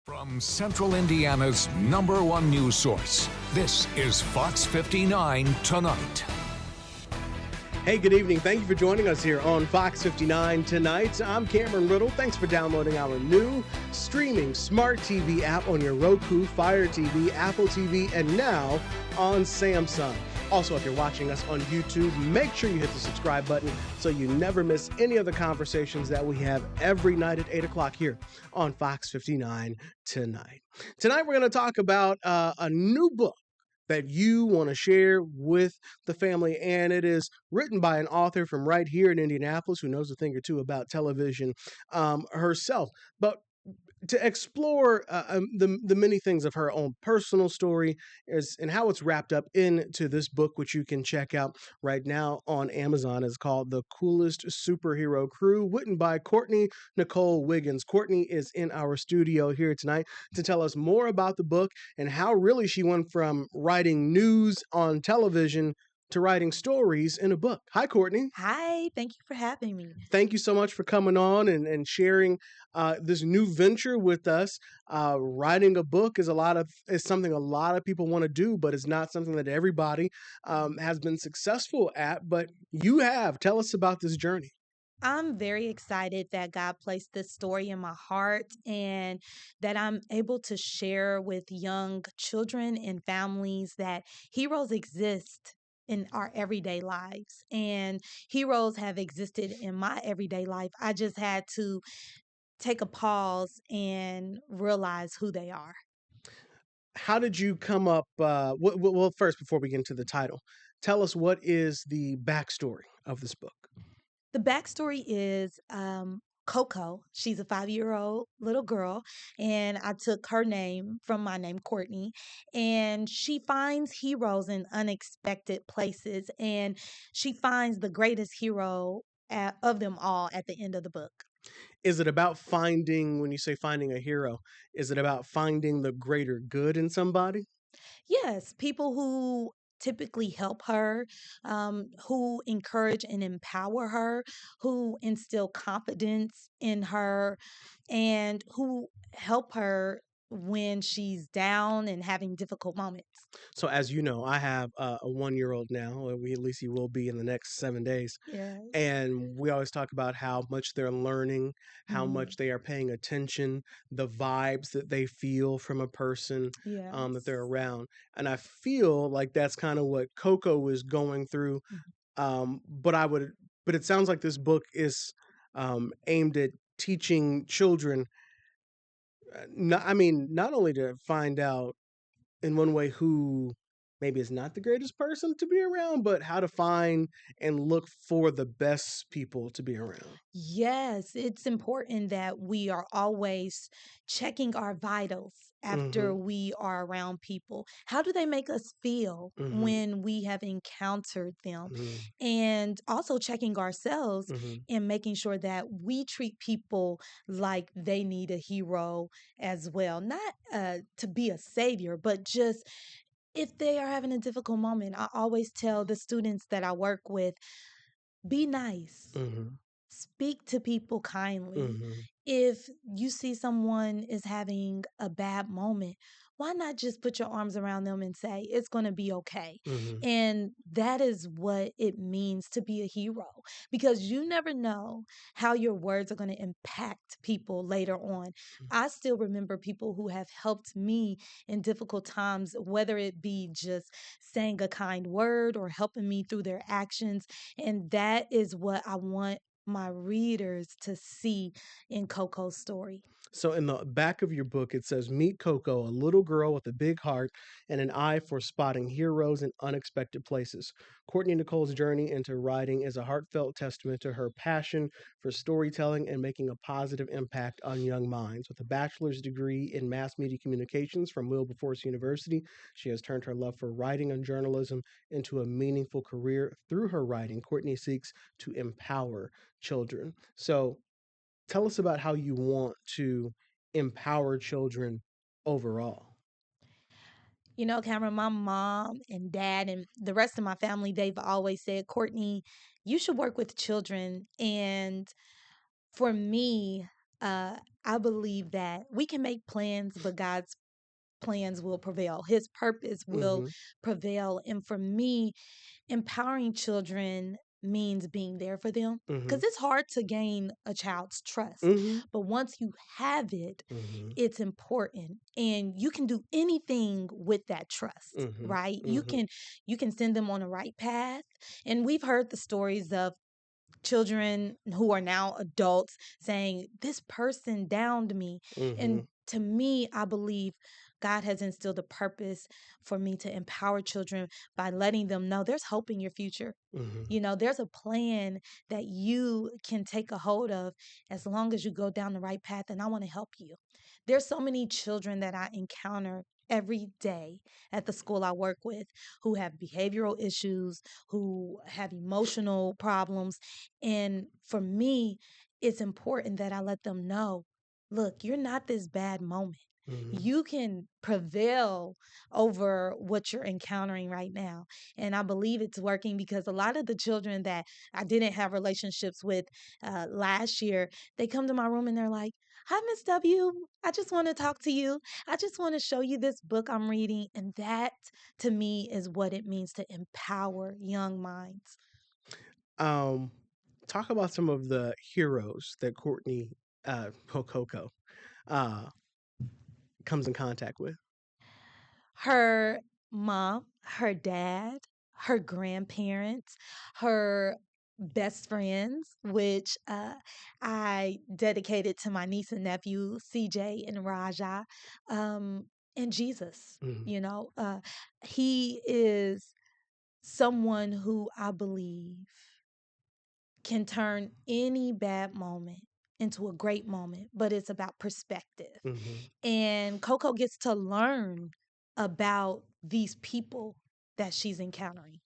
From Central Indiana's #1 news source, this is Fox 59 Tonight. Hey, good evening. Thank you for joining us here on Fox 59 Tonight. I'm Cameron Riddle. Thanks for downloading our new streaming smart TV app on your Roku, Fire TV, Apple TV, and now on Samsung. Also, if you're watching us on YouTube, make sure you hit the subscribe button so you never miss any of the conversations that we have every night at 8 o'clock here on Fox 59 Tonight. Tonight, we're going to talk about a new book that you want to share with the family, and it is written by an author from right here in Indianapolis who knows a thing or two about television herself. But to explore the many things of her own personal story and how it's wrapped up into this book, which you can check out right now on Amazon. It's called The Coolest Superhero Crew, written by Courtney Nicole Wiggins. Courtney is in our studio here tonight to tell us more about the book and how really she went from writing news on television to writing stories in a book. Hi, Courtney. Hi, thank you for having me. Thank you so much for coming on and sharing this new venture with us. Writing a book is something a lot of people want to do, but it's not something that everybody has been successful at. But you have. Tell us about this journey. I'm very excited that God placed this story in my heart and that I'm able to share with young children and families that heroes exist in our everyday lives. And heroes have existed in my everyday life. I just had to take a pause and realize who they are. How did you come up? Well, first, before we get into the title, tell us what is the backstory of this book. The backstory is Coco. She's a 5-year-old little girl, and I took her name from my name, Courtney. And she finds heroes in unexpected places, and she finds the greatest hero of them all at the end of the book. Is it about when you say finding a hero, is it about finding the greater good in somebody? Yes, people who typically help her, who encourage and empower her, who instill confidence in her, and who help her when she's down and having difficult moments. So as you know, I have a 1-year-old now, or at least he will be in the next 7 days. Yes. And we always talk about how much they're learning, how much Mhm. they are paying attention, the vibes that they feel from a person that they're Yes. around. And I feel like that's kind of what Coco is going through. Mhm. But it sounds like this book is aimed at teaching children, not only to find out in one way who maybe is not the greatest person to be around, but how to find and look for the best people to be around. Yes, it's important that we are always checking our vitals after Mm-hmm. we are around people. How do they make us feel Mm-hmm. when we have encountered them? Mm-hmm. And also checking ourselves Mm-hmm. and making sure that we treat people like they need a hero as well. Not to be a savior, but just if they are having a difficult moment. I always tell the students that I work with, be nice. Mm-hmm. Speak to people kindly. Mm-hmm. If you see someone is having a bad moment, why not just put your arms around them and say, it's going to be okay? Mm-hmm. And that is what it means to be a hero because you never know how your words are going to impact people later on. I still remember people who have helped me in difficult times, whether it be just saying a kind word or helping me through their actions. And that is what I want my readers to see in Coco's story. So in the back of your book, it says, "Meet Coco, a little girl with a big heart and an eye for spotting heroes in unexpected places. Courtney Nicole's journey into writing is a heartfelt testament to her passion for storytelling and making a positive impact on young minds. With a bachelor's degree in mass media communications from Wilberforce University, she has turned her love for writing and journalism into a meaningful career. Through her writing, Courtney seeks to empower children." So tell us about how you want to empower children overall. You know, Cameron, my mom and dad and the rest of my family, they've always said, Courtney, you should work with children. And for me, uh, I believe that we can make plans, but God's plans will prevail. His purpose will Mm-hmm. prevail. And for me, empowering children means being there for them Mm-hmm. because it's hard to gain a child's trust. Mm-hmm. But once you have it, Mm-hmm. it's important and you can do anything with that trust, Mm-hmm. right? Mm-hmm. You can send them on the right path. And we've heard the stories of children who are now adults saying, "This person downed me." Mm-hmm. And to me, I believe God has instilled a purpose for me to empower children by letting them know there's hope in your future. Mm-hmm. There's a plan that you can take a hold of as long as you go down the right path, and I want to help you. There's so many children that I encounter every day at the school I work with who have behavioral issues, who have emotional problems. And for me, it's important that I let them know, look, you're not this bad moment. Mm-hmm. You can prevail over what you're encountering right now. And I believe it's working because a lot of the children that I didn't have relationships with last year, they come to my room and they're like, "Hi, Miss W. I just want to talk to you. I just want to show you this book I'm reading." And that to me is what it means to empower young minds. Um, Talk about some of the heroes that Courtney Coco uh comes in contact with. Her mom, her dad, her grandparents, her best friends, which I dedicated to my niece and nephew, CJ and Raja, and Jesus. Mm-hmm. He is someone who I believe can turn any bad moment into a great moment, but it's about perspective. Mm-hmm. And Coco gets to learn about these people that she's encountering.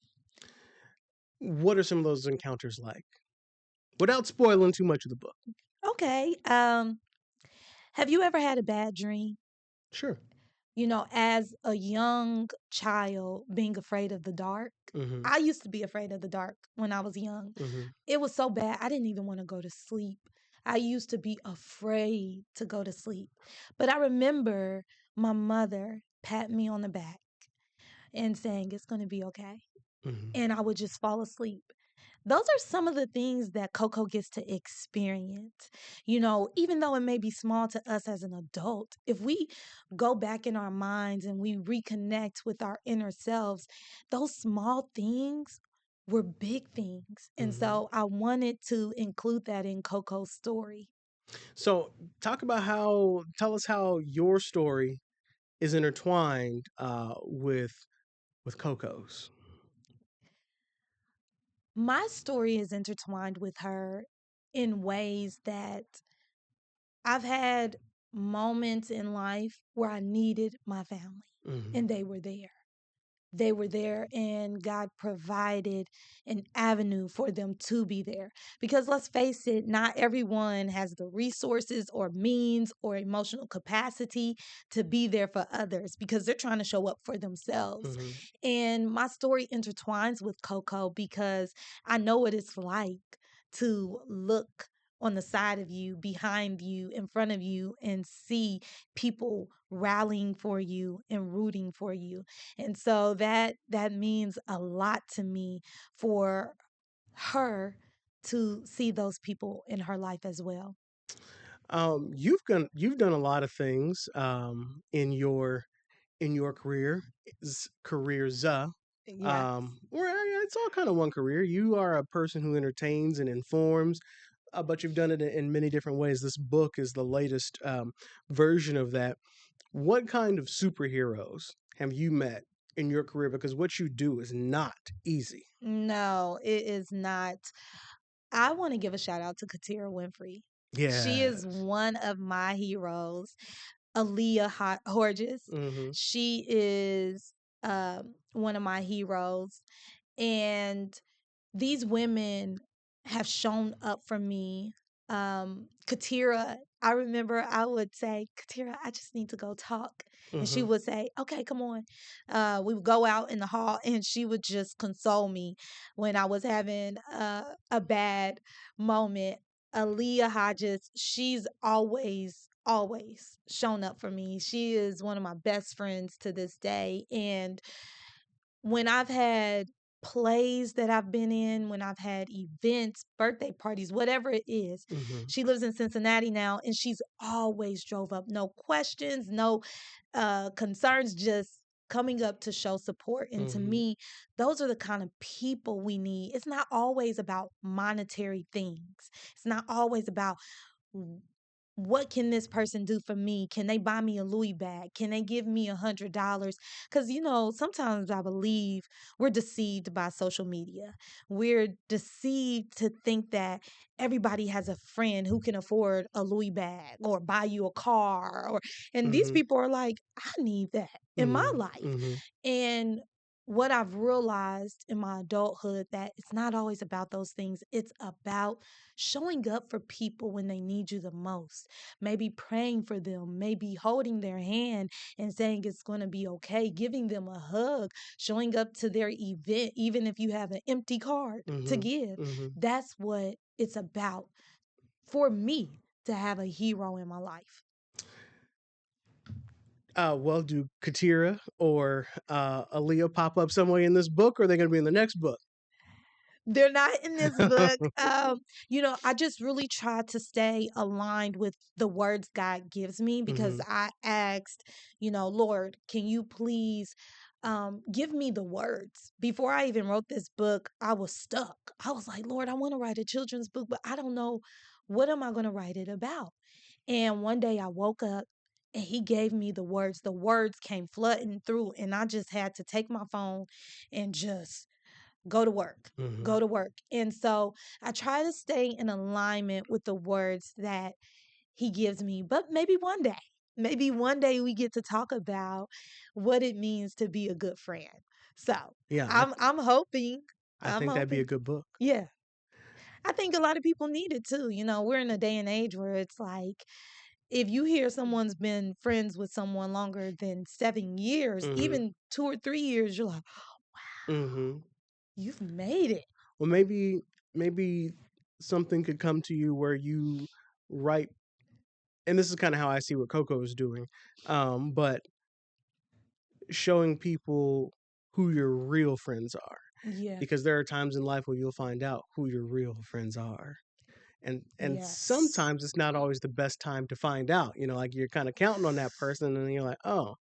What are some of those encounters like? Without spoiling too much of the book. Okay. Have you ever had a bad dream? Sure. As a young child, being afraid of the dark. Mm-hmm. I used to be afraid of the dark when I was young. Mm-hmm. It was so bad, I didn't even want to go to sleep. I used to be afraid to go to sleep. But I remember my mother pat me on the back and saying, "It's going to be okay." Mm-hmm. And I would just fall asleep. Those are some of the things that Coco gets to experience. Even though it may be small to us as an adult, if we go back in our minds and we reconnect with our inner selves, those small things were big things. And Mm-hmm. so I wanted to include that in Coco's story. So tell us how your story is intertwined with Coco's. My story is intertwined with her in ways that I've had moments in life where I needed my family, Mm-hmm. and they were there. They were there, and God provided an avenue for them to be there. Because let's face it, not everyone has the resources or means or emotional capacity to be there for others because they're trying to show up for themselves. Mm-hmm. And my story intertwines with Coco because I know what it's like to look on the side of you, behind you, in front of you, and see people rallying for you and rooting for you. And so that means a lot to me for her to see those people in her life as well. You've done a lot of things in your careers. Yes. Where it's all kind of one career. You are a person who entertains and informs, but you've done it in many different ways. This book is the latest version of that. What kind of superheroes have you met in your career? Because what you do is not easy. No, it is not. I want to give a shout out to Katira Winfrey. She is Yes. one of my heroes. Aaliyah Horges. Mm-hmm. She is one of my heroes. And these women have shown up for me. Katira, I remember I would say, "Katira, I just need to go talk." And she Mm-hmm. would say, "Okay, come on." We would go out in the hall and she would just console me when I was having a bad moment. Aaliyah Hodges, she's always always shown up for me. She is one of my best friends to this day. And when I've had plays that I've been in, when I've had events, birthday parties, whatever it is, Mm-hmm. she lives in Cincinnati now, and she's always drove up. No questions, no concerns, just coming up to show support. And to Mm-hmm. me, those are the kind of people we need. It's not always about monetary things. It's not always about what can this person do for me? Can they buy me a Louis bag? Can they give me $100? Because, sometimes I believe we're deceived by social media. We're deceived to think that everybody has a friend who can afford a Louis bag or buy you a car. And these Mm-hmm. people are like, I need that in my life. Mm-hmm. And what I've realized in my adulthood that it's not always about those things. It's about showing up for people when they need you the most. Maybe praying for them, maybe holding their hand and saying it's going to be okay, giving them a hug, showing up to their event even if you have an empty card to Mm-hmm. give. Mm-hmm. That's what it's about for me to have a hero in my life. Well, do Katira or Aaliyah pop up somewhere in this book, or are they going to be in the next book? They're not in this book. I just really try to stay aligned with the words God gives me because Mm-hmm. I asked, Lord, can you please give me the words? Before I even wrote this book, I was stuck. I was like, Lord, I want to write a children's book, but I don't know what am I going to write it about. And one day I woke up and he gave me the words. The words came flooding through, and I just had to take my phone and just go to work, Mm-hmm. go to work. And so I try to stay in alignment with the words that he gives me. But maybe one day we get to talk about what it means to be a good friend. So Yeah, I'm hoping, I I'm think that'd be a hoping. good book. Yeah. I think a lot of people need it too. We're in a day and age where it's like if you hear someone's been friends with someone longer than 7 years, Mm-hmm. even 2 or 3 years, you're like, Mm-hmm. you've made it. Well, maybe something could come to you where you write, and this is kind of how I see what Coco is doing, but showing people who your real friends are, Yeah. because there are times in life where you'll find out who your real friends are. And Yes. sometimes it's not always the best time to find out, like you're kind of counting on that person and you're like, oh,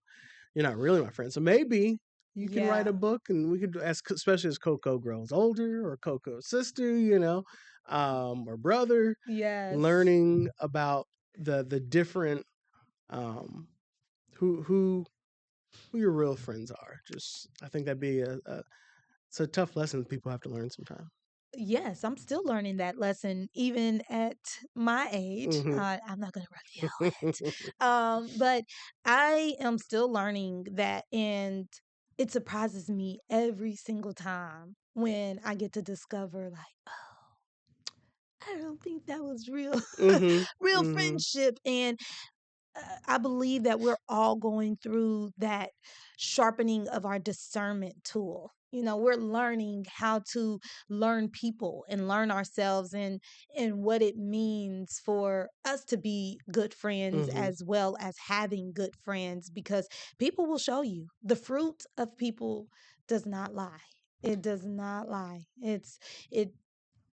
you're not really my friend. So maybe you can write Yeah. a book, and we could, especially as Coco grows older, or Coco's sister, or brother, Yes. learning about the different, um, who your real friends are. Just, I think that'd be it's a tough lesson people have to learn sometime. Yes, I'm still learning that lesson even at my age. Mm-hmm. I'm not going to reveal it. But I am still learning that, and it surprises me every single time when I get to discover, like, I don't think that was real, Mm-hmm. real Mm-hmm. friendship. And I believe that we're all going through that sharpening of our discernment tool. We're learning how to learn people and learn ourselves and what it means for us to be good friends Mm-hmm. as well as having good friends because people will show you. The fruit of people does not lie. It does not lie. It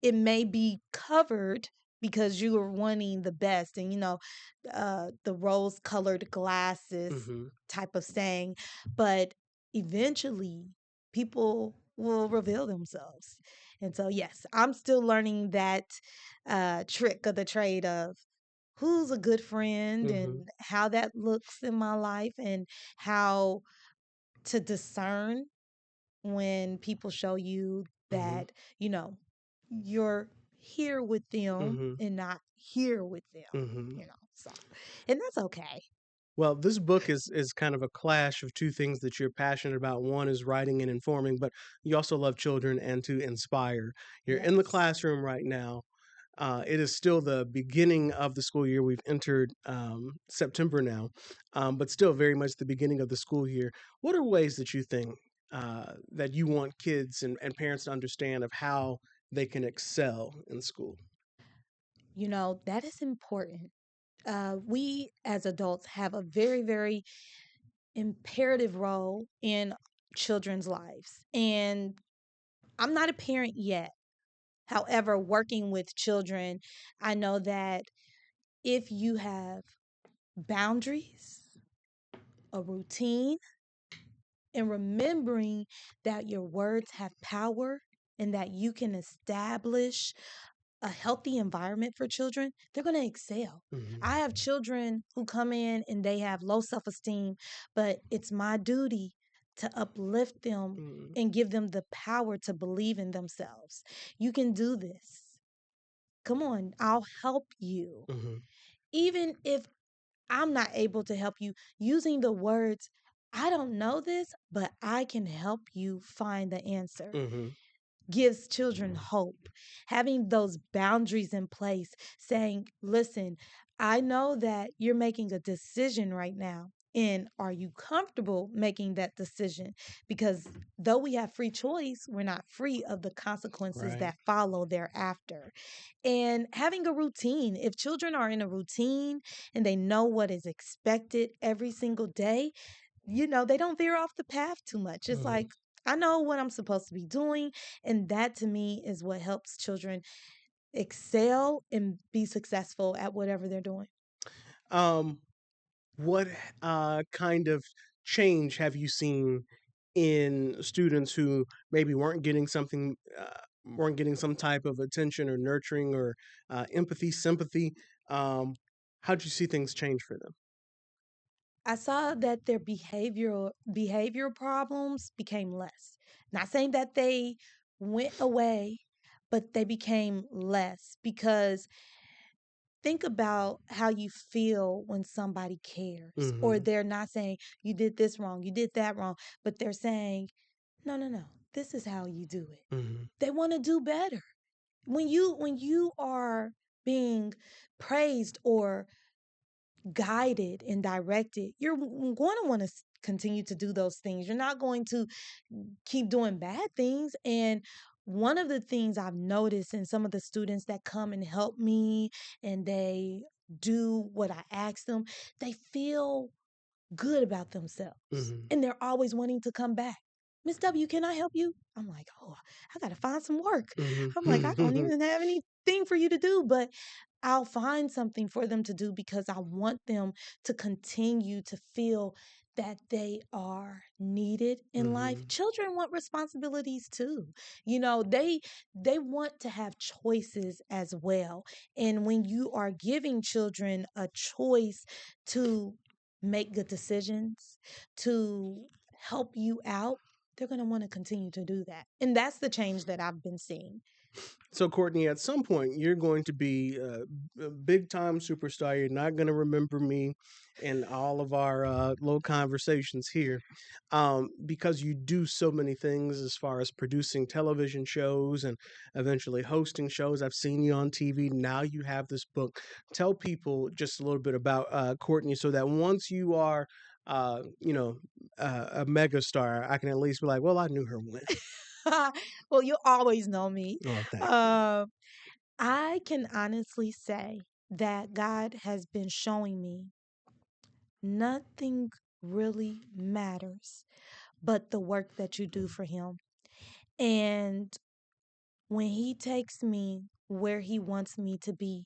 it may be covered because you are wanting the best and the rose colored glasses Mm-hmm. type of saying, but eventually people will reveal themselves. And so yes, I'm still learning that trick of the trade of who's a good friend Mm-hmm. and how that looks in my life and how to discern when people show you Mm-hmm. that, you know, you're here with them Mm-hmm. and not here with them, Mm-hmm. so, and that's okay. Well, this book is kind of a clash of two things that you're passionate about. One is writing and informing, but you also love children and to inspire. You're in the Yes. classroom right now. It is still the beginning of the school year. We've entered September now, but still very much the beginning of the school year. What are ways that you think that you want kids and parents to understand of how they can excel in school? That is important. We as adults have a very, very imperative role in children's lives. And I'm not a parent yet. However, working with children, I know that if you have boundaries, a routine, and remembering that your words have power and that you can establish a healthy environment for children, they're going to excel. Mhm. I have children who come in and they have low self esteem, but it's my duty to uplift them Mhm. and give them the power to believe in themselves. You can do this. Come on, I'll help you. Mhm. Even if I'm not able to help you, using the words, I don't know this, but I can help you find the answer, Mhm. gives children hope. Having those boundaries in place, saying, listen, I know that you're making a decision right now. And are you comfortable making that decision? Because though we have free choice, we're not free of the consequences Right. that follow thereafter. And having a routine, if children are in a routine and they know what is expected every single day, they don't veer off the path too much. It's Mhm. like, I know what I'm supposed to be doing. And that to me is what helps children excel and be successful at whatever they're doing. Um, what kind of change have you seen in students who maybe weren't getting some type of attention or nurturing or empathy, sympathy? Um, how'd you see things change for them? I saw that their behavioral problems became less. Not saying that they went away, but they became less because think about how you feel when somebody cares or Hmm. they're not saying you did this wrong, you did that wrong, but they're saying, "No, no, no. This is how you do it." Hmm. They want to do better. When you are being praised or guided and directed, you're going to want to continue to do those things. You're not going to keep doing bad things. And one of the things I've noticed in some of the students that come and help me and they do what I ask them, they feel good about themselves Hmm. and they're always wanting to come back. Miss W, can I help you? I'm like, oh, I got to find some work. I'm like, I don't Hmm. even have anything for you to do, but I'll find something for them to do because I want them to continue to feel that they are needed in life. Hmm. Children want responsibilities too. They want to have choices as well. And when you are giving children a choice to make good decisions, to help you out, they're going to want to continue to do that. And that's the change that I've been seeing. So, Courtney, at some point, you're going to be a big time superstar. You're not going to remember me in all of our little conversations here because you do so many things as far as producing television shows and eventually hosting shows. I've seen you on TV. Now you have this book. Tell people just a little bit about Courtney so that once you are, a megastar, I can at least be like, well, I knew her when. Well, you always know me. Oh, thank you. Uh, I can honestly say that God has been showing me nothing really matters but the work that you do for Him. And when He takes me where He wants me to be,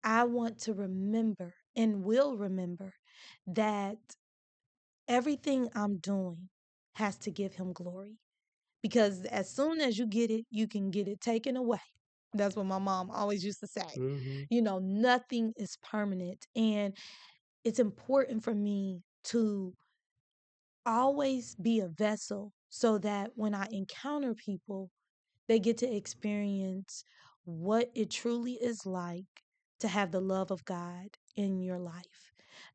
I want to remember and will remember that everything I'm doing has to give Him glory. Because as soon as you get it, you can get it taken away. That's what my mom always used to say. Hmm. Nothing is permanent. And it's important for me to always be a vessel so that when I encounter people, they get to experience what it truly is like to have the love of God in your life.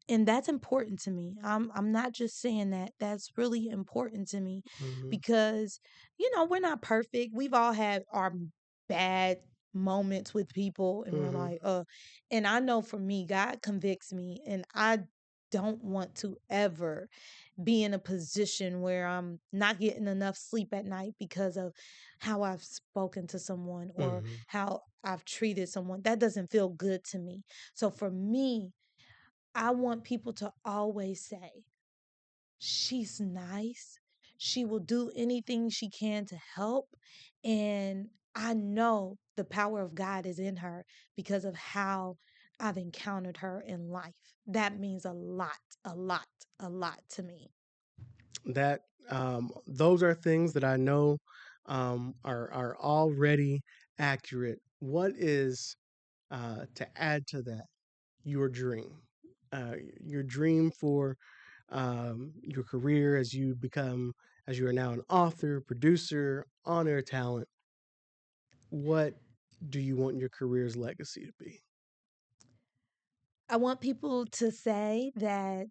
And that's important to me. I'm not just saying that. That's really important to me Hmm. because we're not perfect. We've all had our bad moments with people and we're Hmm. like, and I know for me, God convicts me and I don't want to ever be in a position where I'm not getting enough sleep at night because of how I've spoken to someone or Mhm. how I've treated someone. That doesn't feel good to me. So for me, I want people to always say, she's nice. She will do anything she can to help. And I know the power of God is in her because of how I've encountered her in life. That means a lot, a lot to me. That those are things that I know are already accurate. What is to add to that your dream? Your dream for your career as as you are now an author, producer, on-air talent. What do you want your career's legacy to be? I want people to say that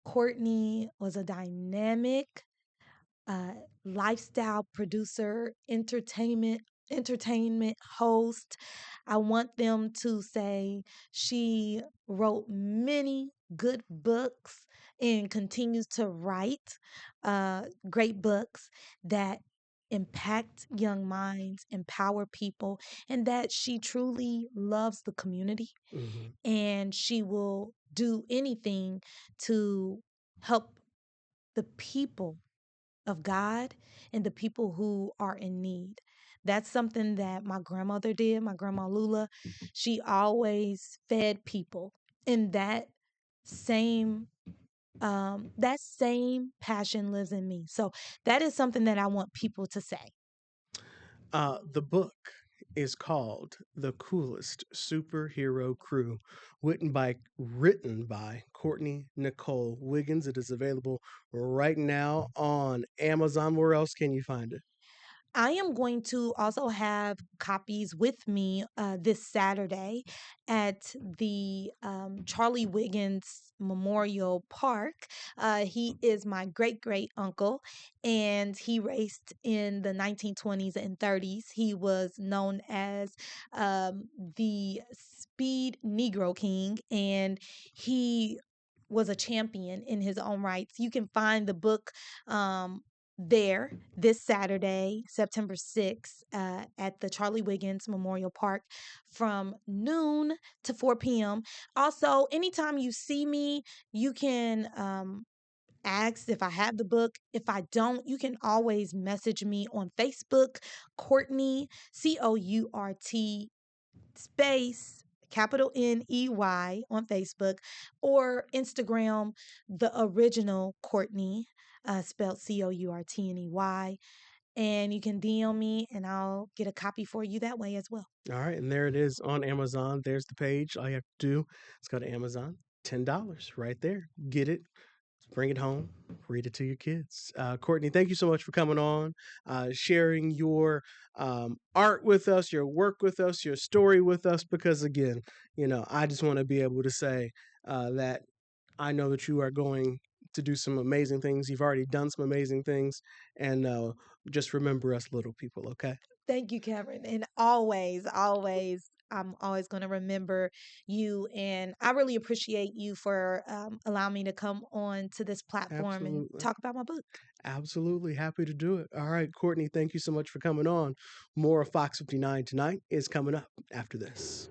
Courtney was a dynamic uh, lifestyle producer, entertainment host. I want them to say she wrote many good books and continues to write great books that impact young minds, empower people, and that she truly loves the community Hmm. and she will do anything to help the people of God and the people who are in need. That's something that my grandmother did, my grandma Lula. She always fed people. And same that same passion lives in me. So that is something that I want people to say. The book is called "The Coolest Superhero Crew," written by Courtney Nicole Wiggins. It is available right now on Amazon. Where else can you find it? I am going to also have copies with me this Saturday at the Charlie Wiggins Memorial Park. He is my great great uncle, and he raced in the 1920s and 30s. He was known as the Speed Negro King, and he was a champion in his own rights. You can find the book um, there this Saturday, September 6th, at the Charlie Wiggins Memorial Park from noon to 4 p.m. Also, anytime you see me, you can ask if I have the book. If I don't, you can always message me on Facebook, Courtney, Court space capital Ney on Facebook, or Instagram, the original Courtney, spelled Courtney. And you can DM me and I'll get a copy for you that way as well. All right, and there it is on Amazon. There's the page. All you have to do is go to Amazon. $10 right there. Get it. Bring it home. Read it to your kids. Courtney, thank you so much for coming on, sharing your art with us, your work with us, your story with us. Because again, I just want to be able to say that I know that you are going to do some amazing things. You've already done some amazing things, and just remember us little people, okay? Thank you, Cameron. And always, I'm always going to remember you. And I really appreciate you for allowing me to come on to this platform and Absolutely. talk about my book. Absolutely happy to do it. All right, Courtney, thank you so much for coming on. More of Fox 59 Tonight is coming up after this.